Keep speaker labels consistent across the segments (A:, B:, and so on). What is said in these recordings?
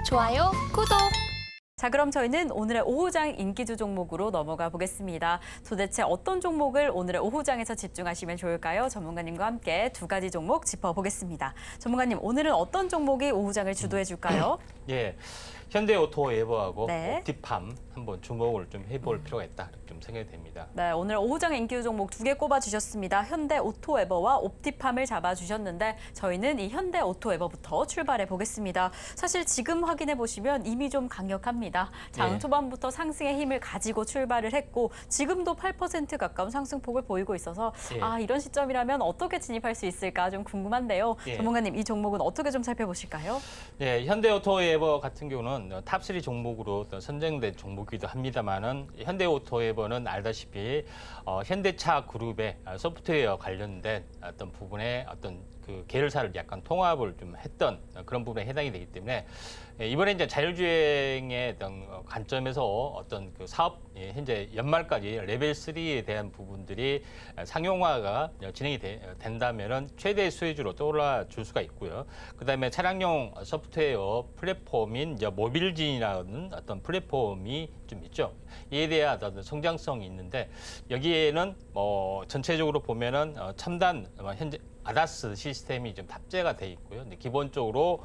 A: 좋아요, 구독!
B: 자, 그럼 저희는 오늘의 오후장 인기주 종목으로 넘어가 보겠습니다. 도대체 어떤 종목을 오늘의 오후장에서 집중하시면 좋을까요? 전문가님과 함께 두 가지 종목 짚어보겠습니다. 전문가님, 오늘은 어떤 종목이 오후장을 주도해 줄까요?
C: 예, 현대오토에버하고
B: 네.
C: 옵티팜 한번 주목을 좀 해볼 필요가 있다 이렇게 좀 생각이 됩니다.
B: 네, 오늘 오후장의 인기주 종목 두 개 꼽아주셨습니다. 현대오토에버와 옵티팜을 잡아주셨는데 저희는 이 현대오토에버부터 출발해 보겠습니다. 사실 지금 확인해 보시면 이미 좀 강력합니다. 장
C: 예.
B: 초반부터 상승의 힘을 가지고 출발을 했고 지금도 8% 가까운 상승폭을 보이고 있어서
C: 예.
B: 이런 시점이라면 어떻게 진입할 수 있을까 좀 궁금한데요.
C: 예.
B: 전문가님, 이 종목은 어떻게 좀 살펴보실까요?
C: 예, 현대오토에버 같은 경우는 탑3 종목으로 선정된 종목이기도 합니다만은 현대오토에버는 알다시피 현대차 그룹의 소프트웨어 관련된 어떤 부분에 어떤 그 계열사를 약간 통합을 좀 했던 그런 부분에 해당이 되기 때문에 이번에 이제 자율주행의 어떤 관점에서 어떤 그 사업 현재 연말까지 레벨 3에 대한 부분들이 상용화가 진행이 된다면은 최대 수혜주로 떠올라 줄 수가 있고요. 그다음에 차량용 소프트웨어 플랫폼인 이제 모빌진이라는 어떤 플랫폼이 좀 있죠. 이에 대한 어떤 성장성이 있는데 여기에는 전체적으로 보면은 첨단 현재 아다스 시스템이 좀 탑재가 돼 있고요. 근데 기본적으로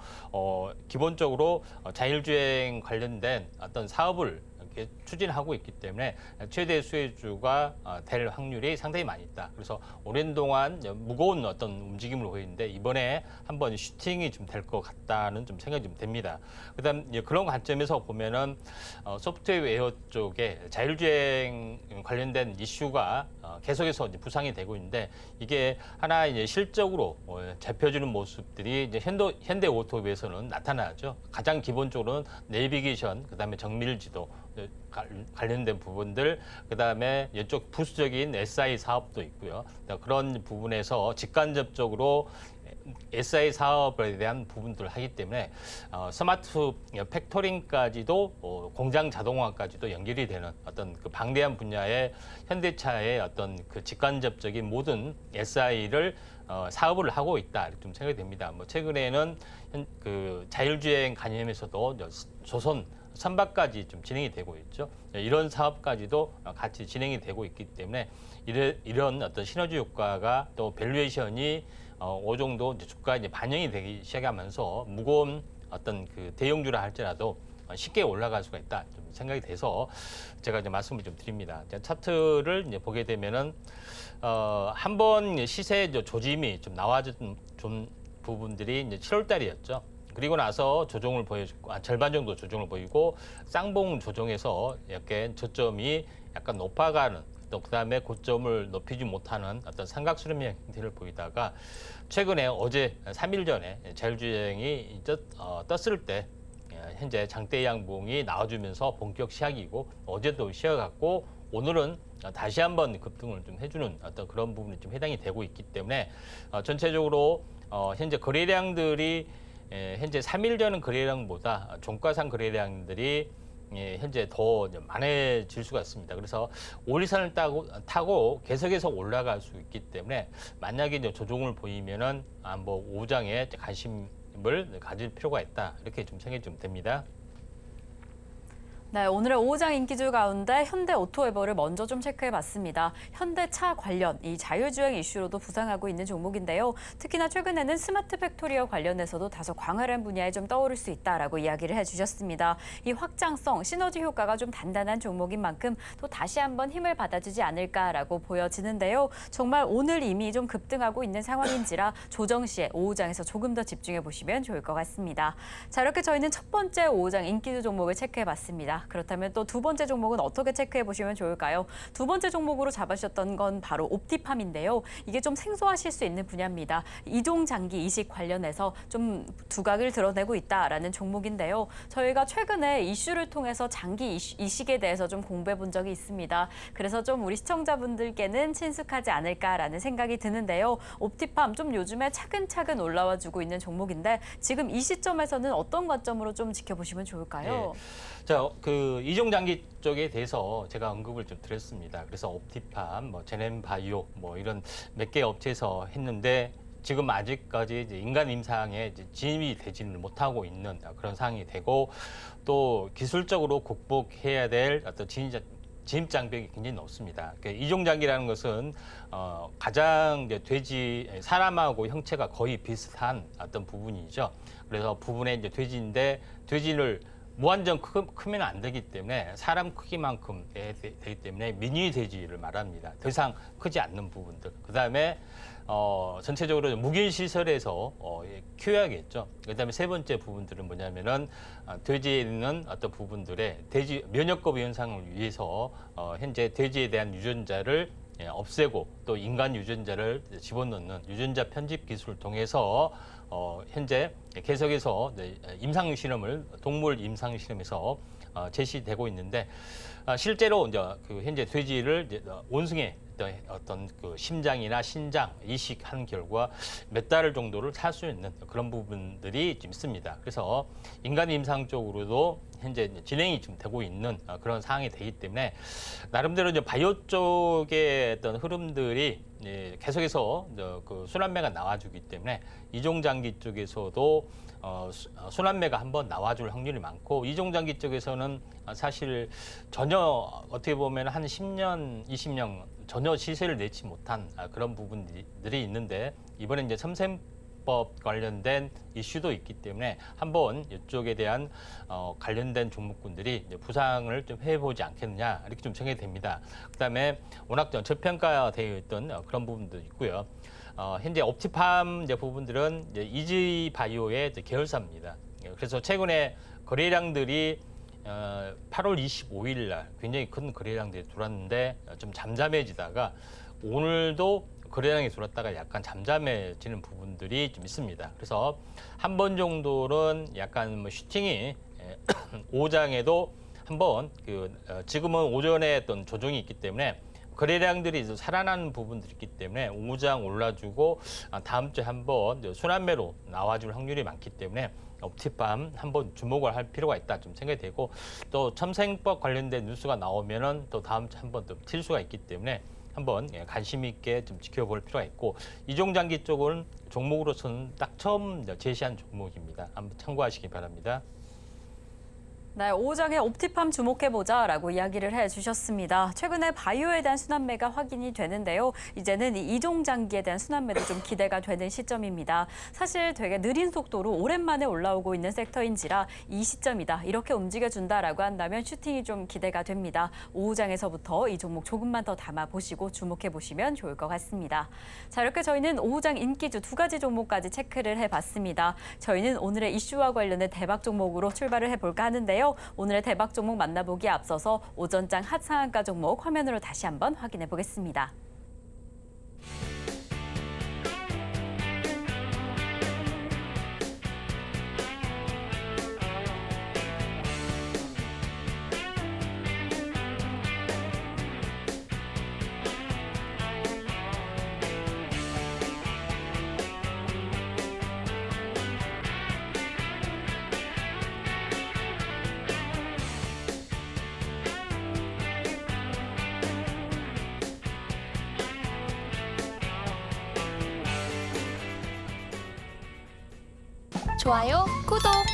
C: 자율주행 관련된 어떤 사업을 이렇게 추진하고 있기 때문에 최대 수혜주가 될 확률이 상당히 많이 있다. 그래서 오랜 동안 무거운 어떤 움직임을 보이는데 이번에 한번 슈팅이 좀 될 것 같다는 좀 생각이 좀 됩니다. 그다음 그런 관점에서 보면은 소프트웨어 쪽에 자율주행 관련된 이슈가 계속해서 이제 부상이 되고 있는데 이게 하나 이제 실적으로 잡혀주는 모습들이 이제 현대오토에서는 나타나죠. 가장 기본적으로는 내비게이션, 그다음에 정밀지도 관련된 부분들, 그다음에 이쪽 부수적인 SI 사업도 있고요. 그런 부분에서 직간접적으로 SI 사업에 대한 부분들을 하기 때문에 스마트 팩토링까지도 공장 자동화까지도 연결이 되는 어떤 그 방대한 분야의 현대차의 어떤 그 직간접적인 모든 SI를 사업을 하고 있다 이렇게 좀 생각이 됩니다. 최근에는 그 자율주행 관련해서도 조선 선박까지 좀 진행이 되고 있죠. 이런 사업까지도 같이 진행이 되고 있기 때문에 이런 어떤 시너지 효과가 또 밸류에이션이 어느 정도 이제 주가에 이제 반영이 되기 시작하면서 무거운 어떤 그 대형주라 할지라도 쉽게 올라갈 수가 있다 좀 생각이 돼서 제가 이제 말씀을 좀 드립니다. 차트를 이제 보게 되면은 한번 시세 조짐이 좀 나와준 부분들이 이제 7월 달이었죠. 그리고 나서 조정을 보여주고 절반 정도 조정을 보이고 쌍봉 조정에서 약간 저점이 약간 높아가는 또 그다음에 고점을 높이지 못하는 어떤 삼각수렴형 형태를 보이다가 최근에 어제 3일 전에 자율주행이 떴을 때 현재 장대 양봉이 나와주면서 본격 시작이고 어제도 시작했고 오늘은 다시 한번 급등을 좀 해주는 어떤 그런 부분이 좀 해당이 되고 있기 때문에 전체적으로 현재 거래량들이 현재 3일 전 거래량보다 종가상 거래량들이 현재 더 많아질 수가 있습니다. 그래서 오리산을 타고 계속해서 올라갈 수 있기 때문에 만약에 이제 조정을 보이면은 오후장에 관심을 가질 필요가 있다 이렇게 좀 생각이 좀 됩니다.
B: 네, 오늘의 오후장 인기주 가운데 현대오토에버를 먼저 좀 체크해봤습니다. 현대차 관련 이 자율주행 이슈로도 부상하고 있는 종목인데요. 특히나 최근에는 스마트 팩토리와 관련해서도 다소 광활한 분야에 좀 떠오를 수 있다라고 이야기를 해주셨습니다. 이 확장성, 시너지 효과가 좀 단단한 종목인 만큼 또 다시 한번 힘을 받아주지 않을까라고 보여지는데요. 정말 오늘 이미 좀 급등하고 있는 상황인지라 조정 시에 오후장에서 조금 더 집중해보시면 좋을 것 같습니다. 자, 이렇게 저희는 첫 번째 오후장 인기주 종목을 체크해봤습니다. 그렇다면 또 두 번째 종목은 어떻게 체크해 보시면 좋을까요? 두 번째 종목으로 잡으셨던 건 바로 옵티팜인데요. 이게 좀 생소하실 수 있는 분야입니다. 이종장기 이식 관련해서 좀 두각을 드러내고 있다라는 종목인데요. 저희가 최근에 이슈를 통해서 장기 이식에 대해서 좀 공부해 본 적이 있습니다. 그래서 좀 우리 시청자분들께는 친숙하지 않을까라는 생각이 드는데요. 옵티팜 좀 요즘에 차근차근 올라와 주고 있는 종목인데 지금 이 시점에서는 어떤 관점으로 좀 지켜보시면 좋을까요?
C: 자, 그 이종장기 쪽에 대해서 제가 언급을 좀 드렸습니다. 그래서 옵티팜, 제넨바이오 이런 몇 개 업체에서 했는데 지금 아직까지 이제 인간 임상에 이제 진입이 되지는 못하고 있는 그런 상황이 되고 또 기술적으로 극복해야 될 어떤 진입 장벽이 굉장히 높습니다. 이종장기라는 것은 가장 이제 사람하고 형체가 거의 비슷한 어떤 부분이죠. 그래서 부분에 이제 돼지인데 돼지를 무한정 크면 안 되기 때문에 사람 크기만큼 되기 때문에 미니 돼지를 말합니다. 더 이상 크지 않는 부분들. 그다음에 전체적으로 무기 시설에서 키워야겠죠. 그다음에 세 번째 부분들은 뭐냐면은 돼지에 있는 어떤 부분들의 돼지 면역거부 현상을 위해서 현재 돼지에 대한 유전자를 없애고 또 인간 유전자를 집어넣는 유전자 편집 기술을 통해서 현재 계속해서 임상 실험을 동물 임상 실험에서 제시되고 있는데 실제로 이제 현재 돼지를 이제 원숭이 어떤 그 심장이나 신장 이식한 결과 몇 달 정도를 살 수 있는 그런 부분들이 좀 있습니다. 그래서 인간 임상 쪽으로도 현재 진행이 좀 되고 있는 그런 상황이 되기 때문에 나름대로 이제 바이오 쪽의 어떤 흐름들이 계속해서 그 순환매가 나와주기 때문에 이종장기 쪽에서도 순환매가 한번 나와줄 확률이 많고 이종장기 쪽에서는 사실 전혀 어떻게 보면 한 10년, 20년 전혀 시세를 내지 못한 그런 부분들이 있는데 이번에 이제 첨생법 관련된 이슈도 있기 때문에 한번 이쪽에 대한 관련된 종목군들이 이제 부상을 좀 해보지 않겠느냐 이렇게 좀 생각이 됩니다. 그다음에 워낙 저평가되어 있던 그런 부분도 있고요. 현재 옵티팜 이제 부분들은 이제 이지바이오의 이제 계열사입니다. 그래서 최근에 거래량들이 8월 25일 날 굉장히 큰 거래량들이 들어왔는데 좀 잠잠해지다가 오늘도 거래량이 들어왔다가 약간 잠잠해지는 부분들이 좀 있습니다. 그래서 한 번 정도는 약간 뭐 슈팅이 오장에도 한번 지금은 오전에 어떤 조정이 있기 때문에 거래량들이 살아나는 부분들이 있기 때문에 오장 올라주고 다음 주에 한번 순환매로 나와줄 확률이 많기 때문에 옵티팜 한번 주목을 할 필요가 있다 좀 생각이 되고 또 첨생법 관련된 뉴스가 나오면은 또 다음 주 한번 또 튈 수가 있기 때문에 한번 관심 있게 좀 지켜볼 필요가 있고 이종장기 쪽은 종목으로서는 딱 처음 제시한 종목입니다. 한번 참고하시기 바랍니다.
B: 네, 오후장에 옵티팜 주목해보자라고 이야기를 해주셨습니다. 최근에 바이오에 대한 순환매가 확인이 되는데요. 이제는 이 이종장기에 대한 순환매도 좀 기대가 되는 시점입니다. 사실 되게 느린 속도로 오랜만에 올라오고 있는 섹터인지라 이 시점이다, 이렇게 움직여준다라고 한다면 슈팅이 좀 기대가 됩니다. 오후장에서부터 이 종목 조금만 더 담아보시고 주목해보시면 좋을 것 같습니다. 자, 이렇게 저희는 오후장 인기주 2가지 종목까지 체크를 해봤습니다. 저희는 오늘의 이슈와 관련된 대박 종목으로 출발을 해볼까 하는데요. 오늘의 대박 종목 만나보기에 앞서서 오전장 핫상한가 종목 화면으로 다시 한번 확인해 보겠습니다.
A: 좋아요, 구독!